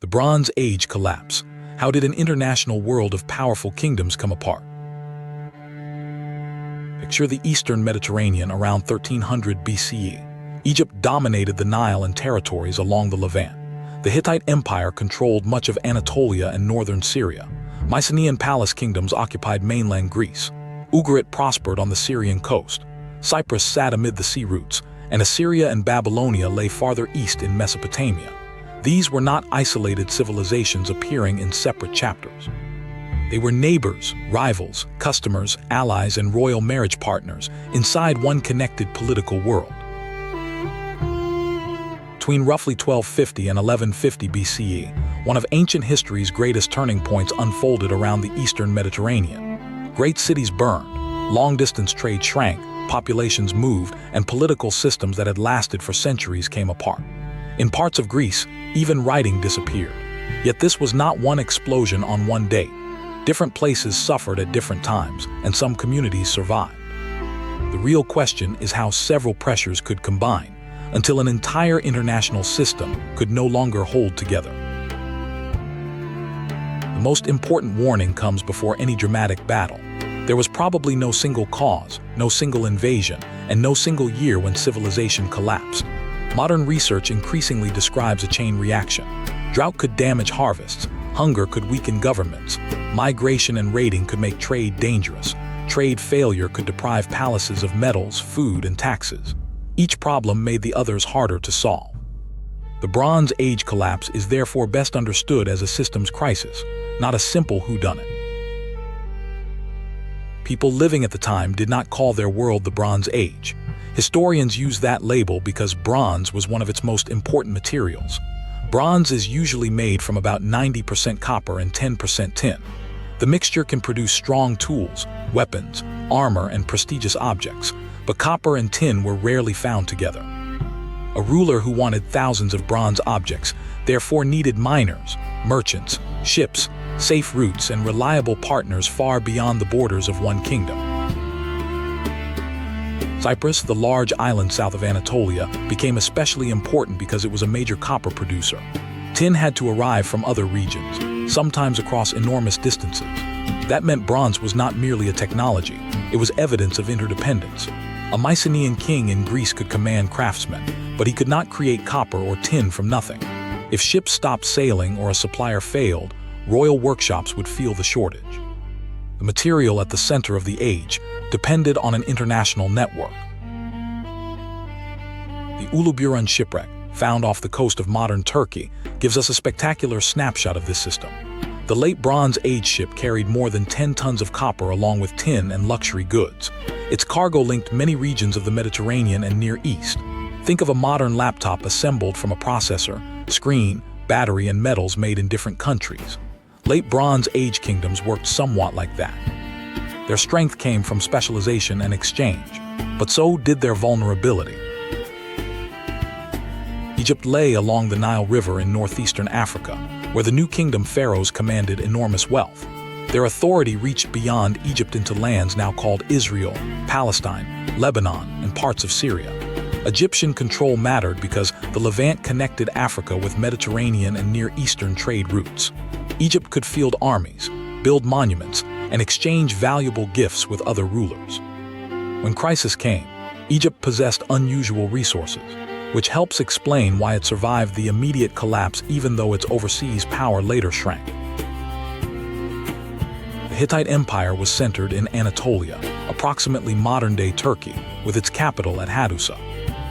The Bronze Age collapse. How did an international world of powerful kingdoms come apart? Picture the Eastern Mediterranean around 1300 BCE. Egypt dominated the Nile and territories along the Levant. The Hittite Empire controlled much of Anatolia and northern Syria. Mycenaean palace kingdoms occupied mainland Greece. Ugarit prospered on the Syrian coast. Cyprus sat amid the sea routes, and Assyria and Babylonia lay farther east in Mesopotamia. These were not isolated civilizations appearing in separate chapters. They were neighbors, rivals, customers, allies, and royal marriage partners inside one connected political world. Between roughly 1250 and 1150 BCE, one of ancient history's greatest turning points unfolded around the Eastern Mediterranean. Great cities burned, long-distance trade shrank, populations moved, and political systems that had lasted for centuries came apart. In parts of Greece, even writing disappeared. Yet this was not one explosion on one day. Different places suffered at different times, and some communities survived. The real question is how several pressures could combine until an entire international system could no longer hold together. The most important warning comes before any dramatic battle. There was probably no single cause, no single invasion, and no single year when civilization collapsed. Modern research increasingly describes a chain reaction. Drought could damage harvests, hunger could weaken governments, migration and raiding could make trade dangerous, trade failure could deprive palaces of metals, food, and taxes. Each problem made the others harder to solve. The Bronze Age collapse is therefore best understood as a systems crisis, not a simple whodunit. People living at the time did not call their world the Bronze Age. Historians use that label because bronze was one of its most important materials. Bronze is usually made from about 90% copper and 10% tin. The mixture can produce strong tools, weapons, armor, and prestigious objects, but copper and tin were rarely found together. A ruler who wanted thousands of bronze objects therefore needed miners, merchants, ships, safe routes, and reliable partners far beyond the borders of one kingdom. Cyprus, the large island south of Anatolia, became especially important because it was a major copper producer. Tin had to arrive from other regions, sometimes across enormous distances. That meant bronze was not merely a technology, it was evidence of interdependence. A Mycenaean king in Greece could command craftsmen, but he could not create copper or tin from nothing. If ships stopped sailing or a supplier failed, royal workshops would feel the shortage. The material at the center of the age depended on an international network. The Uluburun shipwreck, found off the coast of modern Turkey, gives us a spectacular snapshot of this system. The late Bronze Age ship carried more than 10 tons of copper along with tin and luxury goods. Its cargo linked many regions of the Mediterranean and Near East. Think of a modern laptop assembled from a processor, screen, battery, and metals made in different countries. Late Bronze Age kingdoms worked somewhat like that. Their strength came from specialization and exchange, but so did their vulnerability. Egypt lay along the Nile River in northeastern Africa, where the new kingdom pharaohs commanded enormous wealth. Their authority reached beyond Egypt into lands now called Israel, Palestine, Lebanon, and parts of Syria. Egyptian control mattered because the Levant connected Africa with Mediterranean and Near Eastern trade routes. Egypt could field armies, build monuments, and exchange valuable gifts with other rulers. When crisis came, Egypt possessed unusual resources, which helps explain why it survived the immediate collapse even though its overseas power later shrank. The Hittite Empire was centered in Anatolia, approximately modern-day Turkey, with its capital at Hadusa.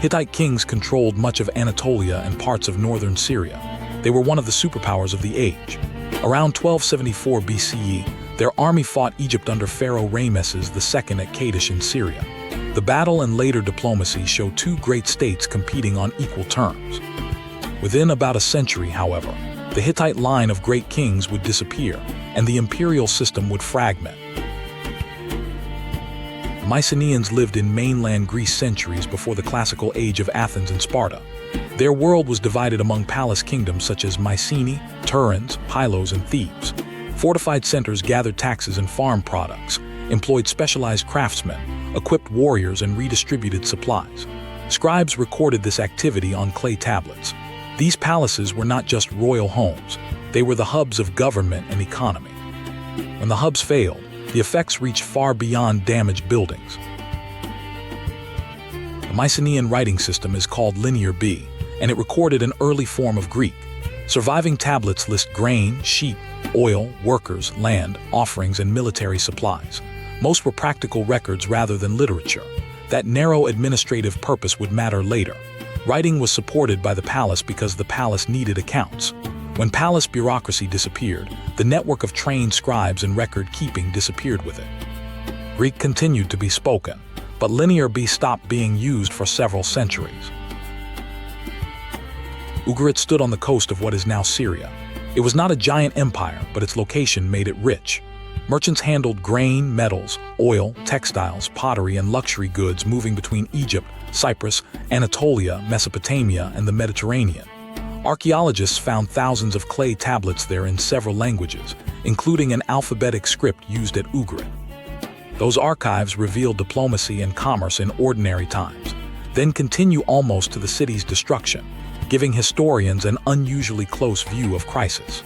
Hittite kings controlled much of Anatolia and parts of northern Syria. They were one of the superpowers of the age. Around 1274 BCE, their army fought Egypt under Pharaoh Rameses II at Kadesh in Syria. The battle and later diplomacy show two great states competing on equal terms. Within about a century, however, the Hittite line of great kings would disappear, and the imperial system would fragment. The Mycenaeans lived in mainland Greece centuries before the classical age of Athens and Sparta. Their world was divided among palace kingdoms such as Mycenae, Turins, Pylos, and Thebes. Fortified centers gathered taxes and farm products, employed specialized craftsmen, equipped warriors, and redistributed supplies. Scribes recorded this activity on clay tablets. These palaces were not just royal homes, they were the hubs of government and economy. When the hubs failed, the effects reached far beyond damaged buildings. The Mycenaean writing system is called Linear B, and it recorded an early form of Greek. Surviving tablets list grain, sheep, oil, workers, land, offerings, and military supplies. Most were practical records rather than literature. That narrow administrative purpose would matter later. Writing was supported by the palace because the palace needed accounts. When palace bureaucracy disappeared, the network of trained scribes and record-keeping disappeared with it. Greek continued to be spoken, but Linear B stopped being used for several centuries. Ugarit stood on the coast of what is now Syria. It was not a giant empire, but its location made it rich. Merchants handled grain, metals, oil, textiles, pottery, and luxury goods moving between Egypt, Cyprus, Anatolia, Mesopotamia, and the Mediterranean. Archaeologists found thousands of clay tablets there in several languages, including an alphabetic script used at Ugarit. Those archives reveal diplomacy and commerce in ordinary times, then continue almost to the city's destruction, giving historians an unusually close view of crisis.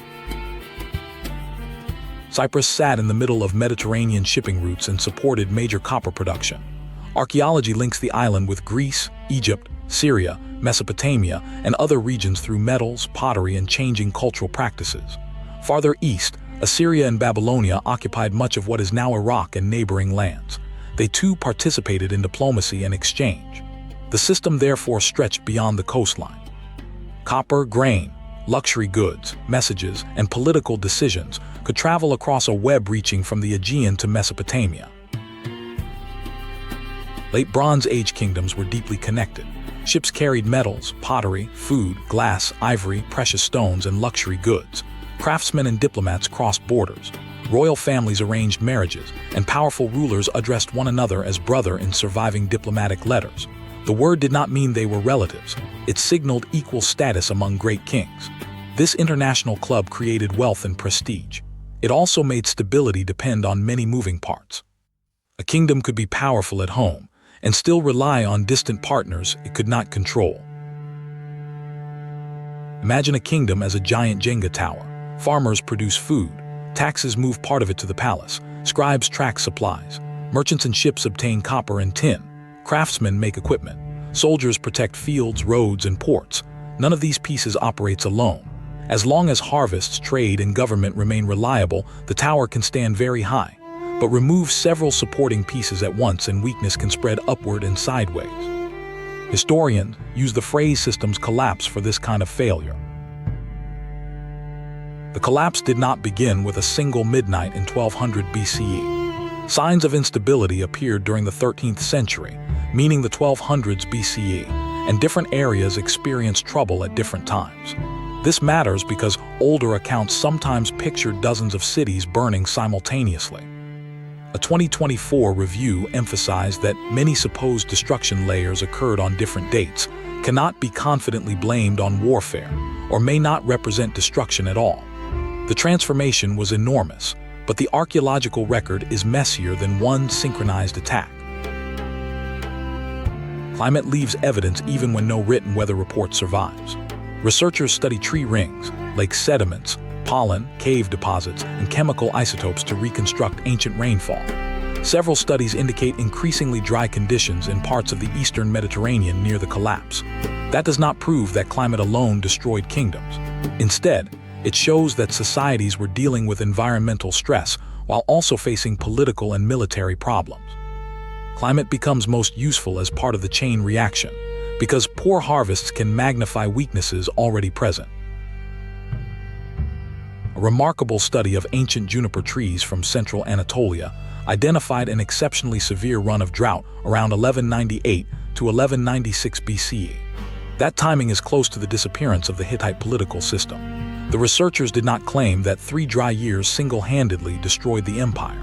Cyprus sat in the middle of Mediterranean shipping routes and supported major copper production. Archaeology links the island with Greece, Egypt, Syria, Mesopotamia, and other regions through metals, pottery, and changing cultural practices. Farther east, Assyria and Babylonia occupied much of what is now Iraq and neighboring lands. They too participated in diplomacy and exchange. The system therefore stretched beyond the coastline. Copper, grain, luxury goods, messages, and political decisions could travel across a web reaching from the Aegean to Mesopotamia. Late Bronze Age kingdoms were deeply connected. Ships carried metals, pottery, food, glass, ivory, precious stones, and luxury goods. Craftsmen and diplomats crossed borders. Royal families arranged marriages, and powerful rulers addressed one another as brother in surviving diplomatic letters. The word did not mean they were relatives. It signaled equal status among great kings. This international club created wealth and prestige. It also made stability depend on many moving parts. A kingdom could be powerful at home and still rely on distant partners it could not control. Imagine a kingdom as a giant Jenga tower. Farmers produce food, taxes move part of it to the palace, scribes track supplies, merchants and ships obtain copper and tin, craftsmen make equipment, soldiers protect fields, roads, and ports. None of these pieces operates alone. As long as harvests, trade, and government remain reliable, the tower can stand very high. But remove several supporting pieces at once and weakness can spread upward and sideways. Historians use the phrase systems collapse for this kind of failure. The collapse did not begin with a single midnight in 1200 BCE. Signs of instability appeared during the 13th century, meaning the 1200s BCE, and different areas experienced trouble at different times. This matters because older accounts sometimes pictured dozens of cities burning simultaneously. A 2024 review emphasized that many supposed destruction layers occurred on different dates, cannot be confidently blamed on warfare, or may not represent destruction at all. The transformation was enormous, but the archaeological record is messier than one synchronized attack. Climate leaves evidence even when no written weather report survives. Researchers study tree rings, lake sediments, pollen, cave deposits, and chemical isotopes to reconstruct ancient rainfall. Several studies indicate increasingly dry conditions in parts of the eastern Mediterranean near the collapse. That does not prove that climate alone destroyed kingdoms. Instead, it shows that societies were dealing with environmental stress while also facing political and military problems. Climate becomes most useful as part of the chain reaction, because poor harvests can magnify weaknesses already present. A remarkable study of ancient juniper trees from central Anatolia identified an exceptionally severe run of drought around 1198 to 1196 BCE. That timing is close to the disappearance of the Hittite political system. The researchers did not claim that 3 dry years single-handedly destroyed the empire.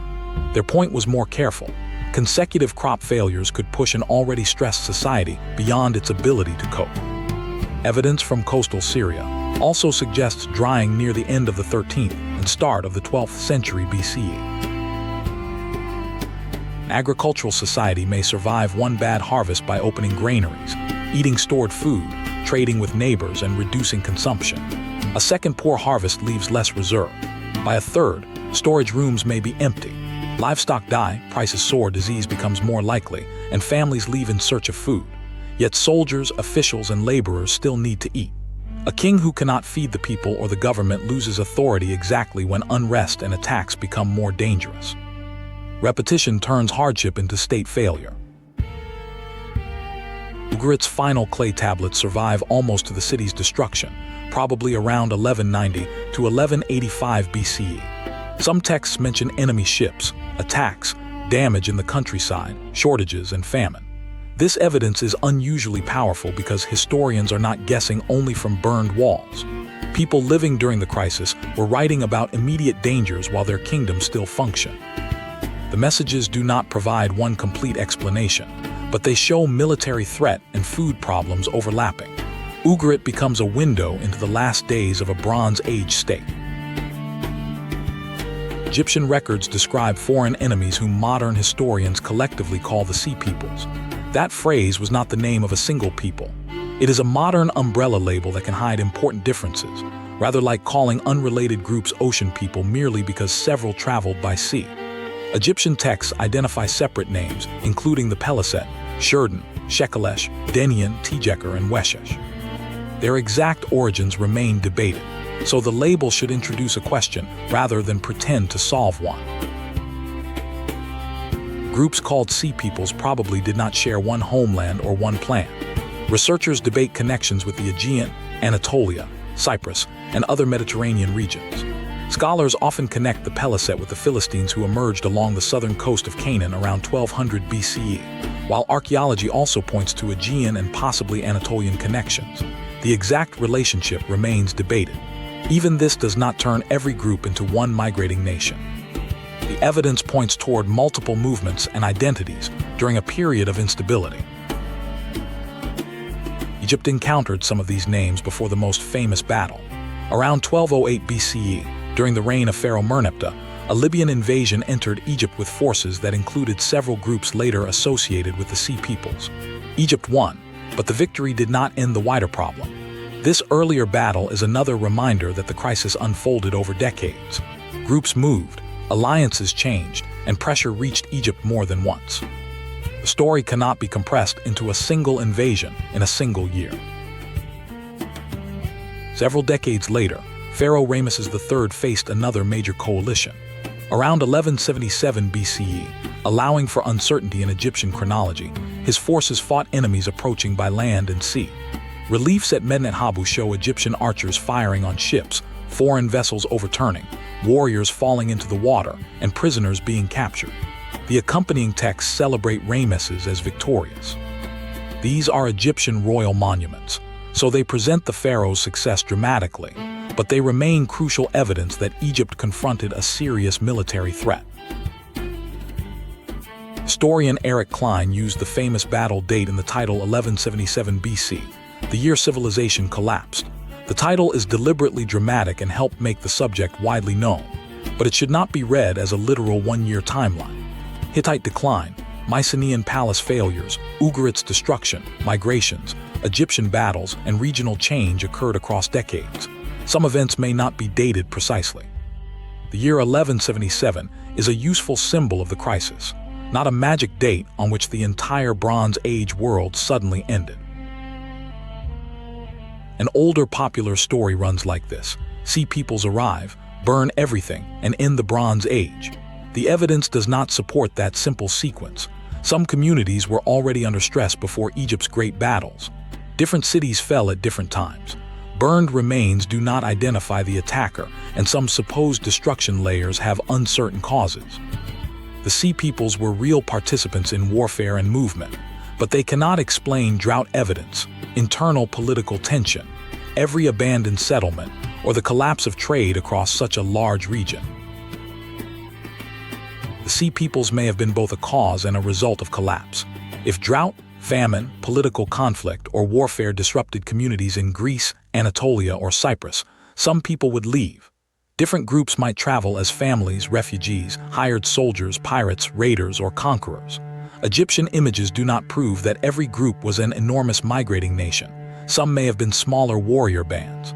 Their point was more careful. Consecutive crop failures could push an already stressed society beyond its ability to cope. Evidence from coastal Syria also suggests drying near the end of the 13th and start of the 12th century BCE. An agricultural society may survive one bad harvest by opening granaries, eating stored food, trading with neighbors and reducing consumption. A second poor harvest leaves less reserve. By a third, storage rooms may be empty. Livestock die, prices soar, disease becomes more likely, and families leave in search of food. Yet soldiers, officials, and laborers still need to eat. A king who cannot feed the people or the government loses authority exactly when unrest and attacks become more dangerous. Repetition turns hardship into state failure. Ugarit's final clay tablets survive almost to the city's destruction, probably around 1190 to 1185 BCE. Some texts mention enemy ships, attacks, damage in the countryside, shortages, and famine. This evidence is unusually powerful because historians are not guessing only from burned walls. People living during the crisis were writing about immediate dangers while their kingdom still functioned. The messages do not provide one complete explanation, but they show military threat and food problems overlapping. Ugarit becomes a window into the last days of a Bronze Age state. Egyptian records describe foreign enemies whom modern historians collectively call the Sea Peoples. That phrase was not the name of a single people. It is a modern umbrella label that can hide important differences, rather like calling unrelated groups ocean people merely because several traveled by sea. Egyptian texts identify separate names, including the Peliset, Shurden, Shekelesh, Denian, Tejeker, and Weshesh. Their exact origins remain debated, so the label should introduce a question rather than pretend to solve one. Groups called Sea Peoples probably did not share one homeland or one plan. Researchers debate connections with the Aegean, Anatolia, Cyprus, and other Mediterranean regions. Scholars often connect the Peliset with the Philistines who emerged along the southern coast of Canaan around 1200 BCE, while archaeology also points to Aegean and possibly Anatolian connections. The exact relationship remains debated. Even this does not turn every group into one migrating nation. The evidence points toward multiple movements and identities during a period of instability. Egypt encountered some of these names before the most famous battle. Around 1208 BCE, during the reign of Pharaoh Merneptah, a Libyan invasion entered Egypt with forces that included several groups later associated with the Sea Peoples. Egypt won, but the victory did not end the wider problem. This earlier battle is another reminder that the crisis unfolded over decades. Groups moved, alliances changed, and pressure reached Egypt more than once. The story cannot be compressed into a single invasion in a single year. Several decades later, Pharaoh Ramesses III faced another major coalition. Around 1177 BCE, allowing for uncertainty in Egyptian chronology, his forces fought enemies approaching by land and sea. Reliefs at Medinet Habu show Egyptian archers firing on ships, foreign vessels overturning, warriors falling into the water, and prisoners being captured. The accompanying texts celebrate Ramesses as victorious. These are Egyptian royal monuments, so they present the pharaoh's success dramatically, but they remain crucial evidence that Egypt confronted a serious military threat. Historian Eric Klein used the famous battle date in the title 1177 BC, the year civilization collapsed. The title is deliberately dramatic and helped make the subject widely known, but it should not be read as a literal one-year timeline. Hittite decline, Mycenaean palace failures, Ugarit's destruction, migrations, Egyptian battles, and regional change occurred across decades. Some events may not be dated precisely. The year 1177 is a useful symbol of the crisis, not a magic date on which the entire Bronze Age world suddenly ended. An older popular story runs like this: Sea Peoples arrive, burn everything, and end the Bronze Age. The evidence does not support that simple sequence. Some communities were already under stress before Egypt's great battles. Different cities fell at different times. Burned remains do not identify the attacker, and some supposed destruction layers have uncertain causes. The Sea Peoples were real participants in warfare and movement, but they cannot explain drought evidence, internal political tension, every abandoned settlement, or the collapse of trade across such a large region. The Sea Peoples may have been both a cause and a result of collapse. If drought, famine, political conflict, or warfare disrupted communities in Greece, Anatolia, or Cyprus, some people would leave. Different groups might travel as families, refugees, hired soldiers, pirates, raiders, or conquerors. Egyptian images do not prove that every group was an enormous migrating nation. Some may have been smaller warrior bands.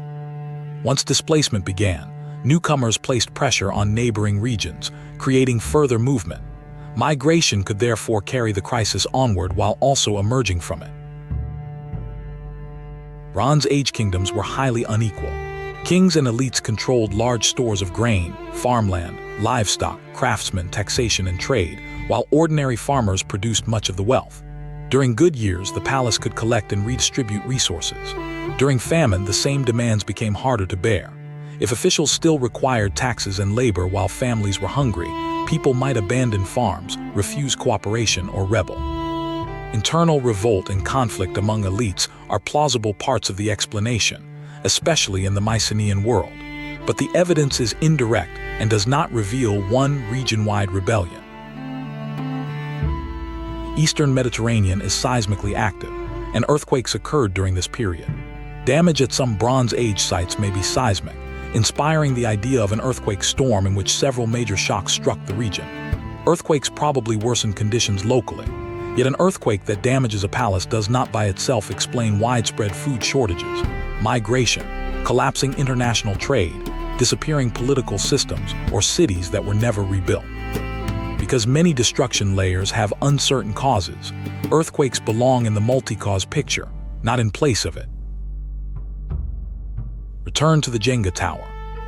Once displacement began, newcomers placed pressure on neighboring regions, creating further movement. Migration could therefore carry the crisis onward while also emerging from it. Bronze Age kingdoms were highly unequal. Kings and elites controlled large stores of grain, farmland, livestock, craftsmen, taxation, and trade, while ordinary farmers produced much of the wealth. During good years, the palace could collect and redistribute resources. During famine, the same demands became harder to bear. If officials still required taxes and labor while families were hungry, people might abandon farms, refuse cooperation, or rebel. Internal revolt and conflict among elites are plausible parts of the explanation, especially in the Mycenaean world, but the evidence is indirect and does not reveal one region-wide rebellion. Eastern Mediterranean is seismically active, and earthquakes occurred during this period. Damage at some Bronze Age sites may be seismic, inspiring the idea of an earthquake storm in which several major shocks struck the region. Earthquakes probably worsen conditions locally, yet an earthquake that damages a palace does not by itself explain widespread food shortages, migration, collapsing international trade, disappearing political systems, or cities that were never rebuilt. Because many destruction layers have uncertain causes, earthquakes belong in the multi-cause picture, not in place of it. Return to the Jenga Tower.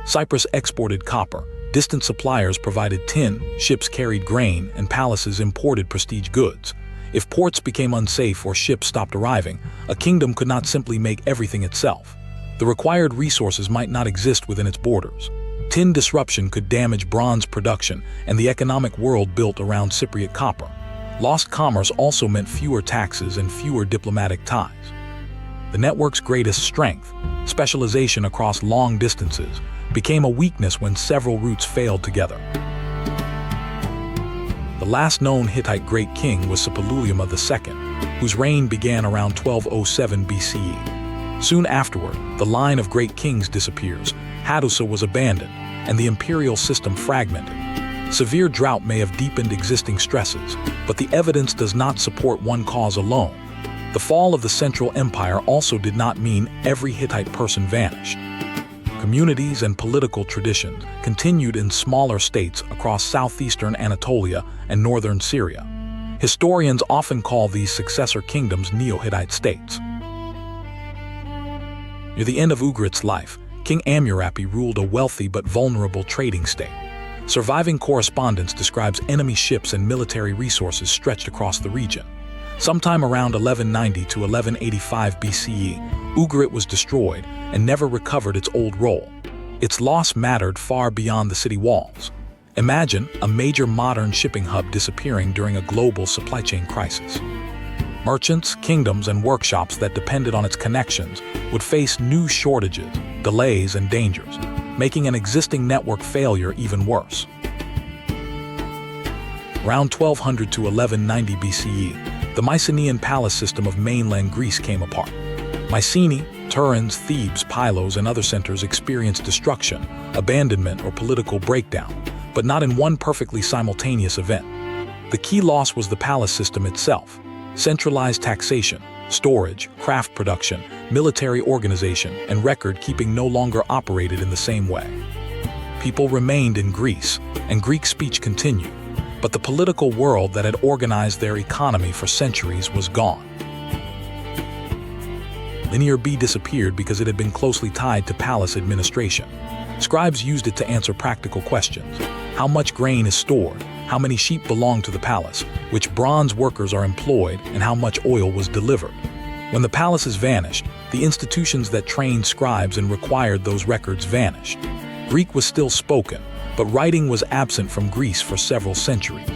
Cyprus exported copper, distant suppliers provided tin, ships carried grain, and palaces imported prestige goods. If ports became unsafe or ships stopped arriving, a kingdom could not simply make everything itself. The required resources might not exist within its borders. Tin disruption could damage bronze production and the economic world built around Cypriot copper. Lost commerce also meant fewer taxes and fewer diplomatic ties. The network's greatest strength, specialization across long distances, became a weakness when several routes failed together. The last known Hittite great king was Suppiluliuma II, whose reign began around 1207 BCE. Soon afterward, the line of great kings disappears, Hattusa was abandoned, and the imperial system fragmented. Severe drought may have deepened existing stresses, but the evidence does not support one cause alone. The fall of the Central Empire also did not mean every Hittite person vanished. Communities and political traditions continued in smaller states across southeastern Anatolia and northern Syria. Historians often call these successor kingdoms Neo-Hittite states. Near the end of Ugrit's life, King Amurapi ruled a wealthy but vulnerable trading state. Surviving correspondence describes enemy ships and military resources stretched across the region. Sometime around 1190 to 1185 BCE, Ugrit was destroyed and never recovered its old role. Its loss mattered far beyond the city walls. Imagine a major modern shipping hub disappearing during a global supply chain crisis. Merchants, kingdoms, and workshops that depended on its connections would face new shortages, delays, and dangers, making an existing network failure even worse. Around 1200 to 1190 BCE, the Mycenaean palace system of mainland Greece came apart. Mycenae, Tiryns, Thebes, Pylos, and other centers experienced destruction, abandonment, or political breakdown, but not in one perfectly simultaneous event. The key loss was the palace system itself. Centralized taxation, storage, craft production, military organization, and record-keeping no longer operated in the same way. People remained in Greece, and Greek speech continued, but the political world that had organized their economy for centuries was gone. Linear B disappeared because it had been closely tied to palace administration. Scribes used it to answer practical questions. How much grain is stored? How many sheep belong to the palace? Which bronze workers are employed? And how much oil was delivered? When the palaces vanished, the institutions that trained scribes and required those records vanished. Greek was still spoken, but writing was absent from Greece for several centuries.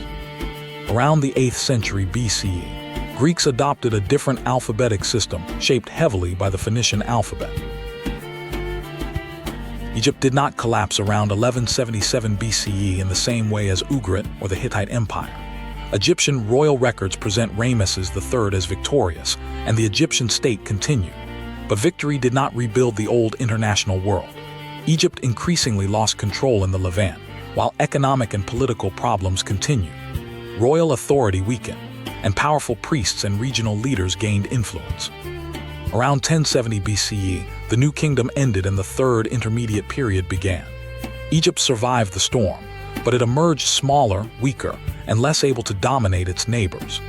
Around the 8th century BCE, Greeks adopted a different alphabetic system shaped heavily by the Phoenician alphabet. Egypt did not collapse around 1177 BCE in the same way as Ugrit or the Hittite Empire. Egyptian royal records present Ramesses III as victorious, and the Egyptian state continued. But victory did not rebuild the old international world. Egypt increasingly lost control in the Levant, while economic and political problems continued. Royal authority weakened, and powerful priests and regional leaders gained influence. Around 1070 BCE, the New Kingdom ended and the Third Intermediate Period began. Egypt survived the storm, but it emerged smaller, weaker, and less able to dominate its neighbors.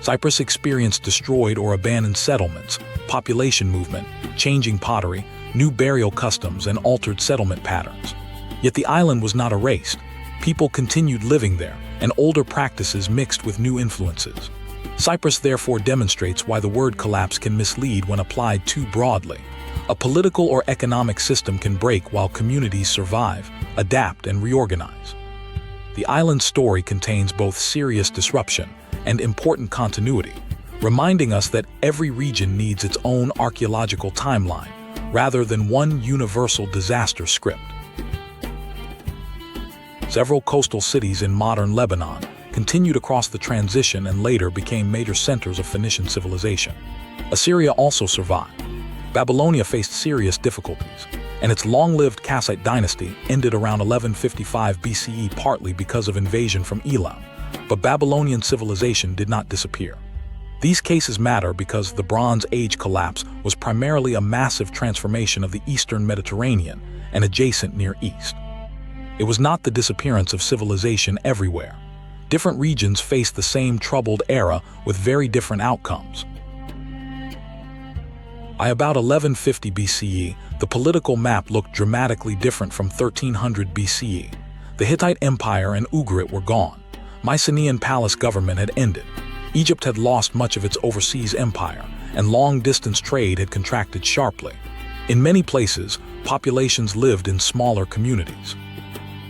Cyprus experienced destroyed or abandoned settlements, population movement, changing pottery, new burial customs, and altered settlement patterns. Yet the island was not erased. People continued living there, and older practices mixed with new influences. Cyprus therefore demonstrates why the word collapse can mislead when applied too broadly. A political or economic system can break while communities survive, adapt, and reorganize. The island's story contains both serious disruption and important continuity, reminding us that every region needs its own archaeological timeline, rather than one universal disaster script. Several coastal cities in modern Lebanon continued across the transition and later became major centers of Phoenician civilization. Assyria also survived. Babylonia faced serious difficulties, and its long-lived Kassite dynasty ended around 1155 BCE partly because of invasion from Elam, but Babylonian civilization did not disappear. These cases matter because the Bronze Age collapse was primarily a massive transformation of the Eastern Mediterranean and adjacent Near East. It was not the disappearance of civilization everywhere. Different regions faced the same troubled era with very different outcomes. By about 1150 BCE, the political map looked dramatically different from 1300 BCE. The Hittite Empire and Ugarit were gone. Mycenaean palace government had ended. Egypt had lost much of its overseas empire, and long-distance trade had contracted sharply. In many places, populations lived in smaller communities.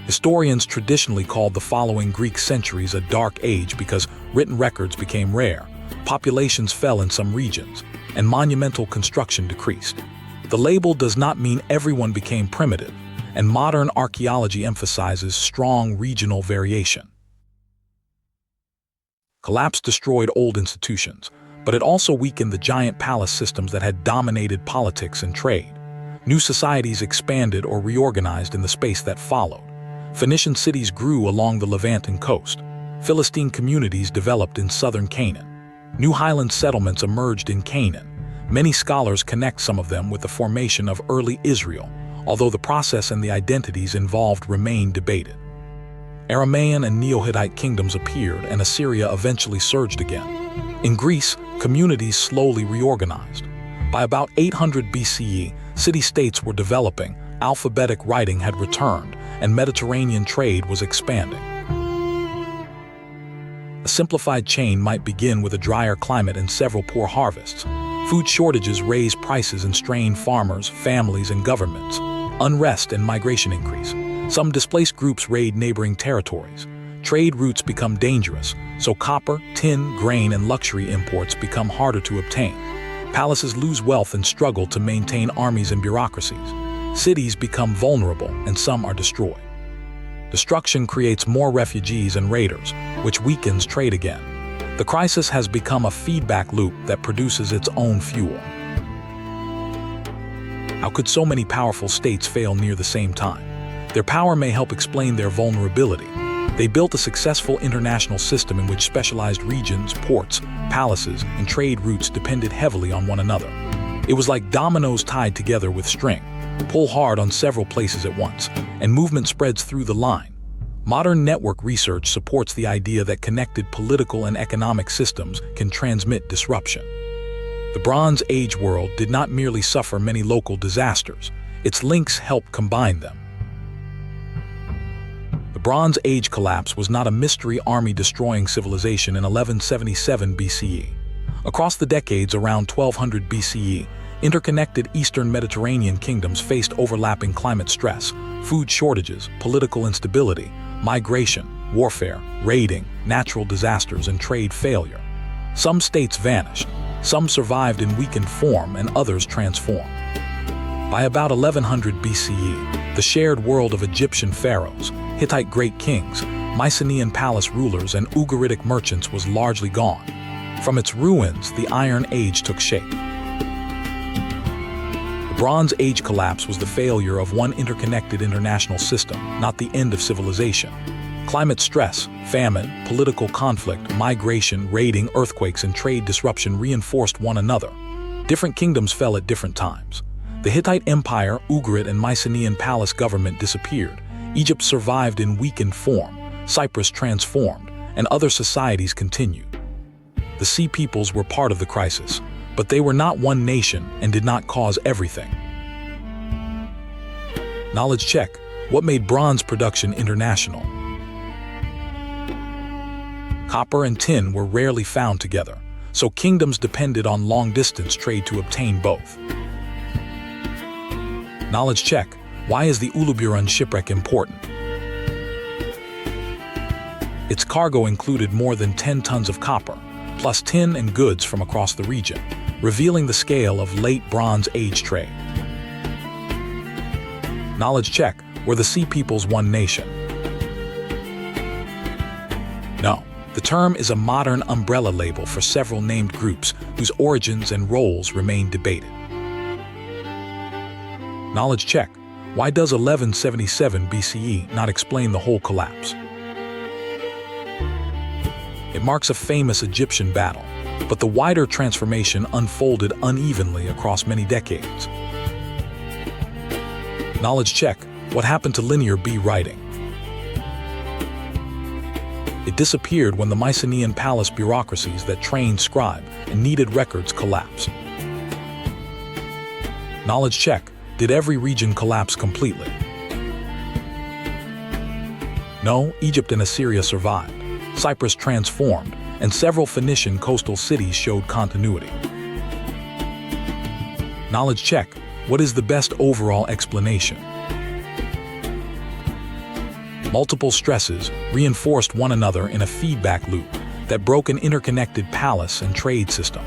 Historians traditionally called the following Greek centuries a dark age because written records became rare, populations fell in some regions, and monumental construction decreased. The label does not mean everyone became primitive, and modern archaeology emphasizes strong regional variation. Collapse destroyed old institutions, but it also weakened the giant palace systems that had dominated politics and trade. New societies expanded or reorganized in the space that followed. Phoenician cities grew along the Levanten coast. Philistine communities developed in southern Canaan. New highland settlements emerged in Canaan. Many scholars connect some of them with the formation of early Israel, although the process and the identities involved remain debated. Aramaean and Neo-Hittite kingdoms appeared, and Assyria eventually surged again. In Greece, communities slowly reorganized. By about 800 BCE, city-states were developing, alphabetic writing had returned, and Mediterranean trade was expanding. A simplified chain might begin with a drier climate and several poor harvests. Food shortages raise prices and strain farmers, families, and governments. Unrest and migration increase. Some displaced groups raid neighboring territories. Trade routes become dangerous, so copper, tin, grain, and luxury imports become harder to obtain. Palaces lose wealth and struggle to maintain armies and bureaucracies. Cities become vulnerable, and some are destroyed. Destruction creates more refugees and raiders, which weakens trade again. The crisis has become a feedback loop that produces its own fuel. How could so many powerful states fail near the same time? Their power may help explain their vulnerability. They built a successful international system in which specialized regions, ports, palaces, and trade routes depended heavily on one another. It was like dominoes tied together with string. Pull hard on several places at once, and movement spreads through the line. Modern network research supports the idea that connected political and economic systems can transmit disruption. The Bronze Age world did not merely suffer many local disasters, its links helped combine them. The Bronze Age collapse was not a mystery army destroying civilization in 1177 BCE. Across the decades around 1200 BCE, interconnected Eastern Mediterranean kingdoms faced overlapping climate stress, food shortages, political instability, migration, warfare, raiding, natural disasters, and trade failure. Some states vanished, some survived in weakened form, and others transformed. By about 1100 BCE, the shared world of Egyptian pharaohs, Hittite great kings, Mycenaean palace rulers, and Ugaritic merchants was largely gone. From its ruins, the Iron Age took shape. The Bronze Age collapse was the failure of one interconnected international system, not the end of civilization. Climate stress, famine, political conflict, migration, raiding, earthquakes, and trade disruption reinforced one another. Different kingdoms fell at different times. The Hittite Empire, Ugarit, and Mycenaean palace government disappeared. Egypt survived in weakened form. Cyprus transformed, and other societies continued. The Sea Peoples were part of the crisis, but they were not one nation and did not cause everything. Knowledge check. What made bronze production international? Copper and tin were rarely found together, so kingdoms depended on long-distance trade to obtain both. Knowledge check. Why is the Uluburun shipwreck important? Its cargo included more than 10 tons of copper, plus tin and goods from across the region, revealing the scale of late Bronze Age trade. Knowledge check. Were the Sea Peoples one nation? No. The term is a modern umbrella label for several named groups whose origins and roles remain debated. Knowledge check. Why does 1177 BCE not explain the whole collapse? It marks a famous Egyptian battle, but the wider transformation unfolded unevenly across many decades. Knowledge check. What happened to linear B writing? It disappeared when the Mycenaean palace bureaucracies that trained scribe and needed records collapsed. Knowledge check. Did every region collapse completely? No, Egypt and Assyria survived. Cyprus transformed, and several Phoenician coastal cities showed continuity. Knowledge check. What is the best overall explanation? Multiple stresses reinforced one another in a feedback loop that broke an interconnected palace and trade system.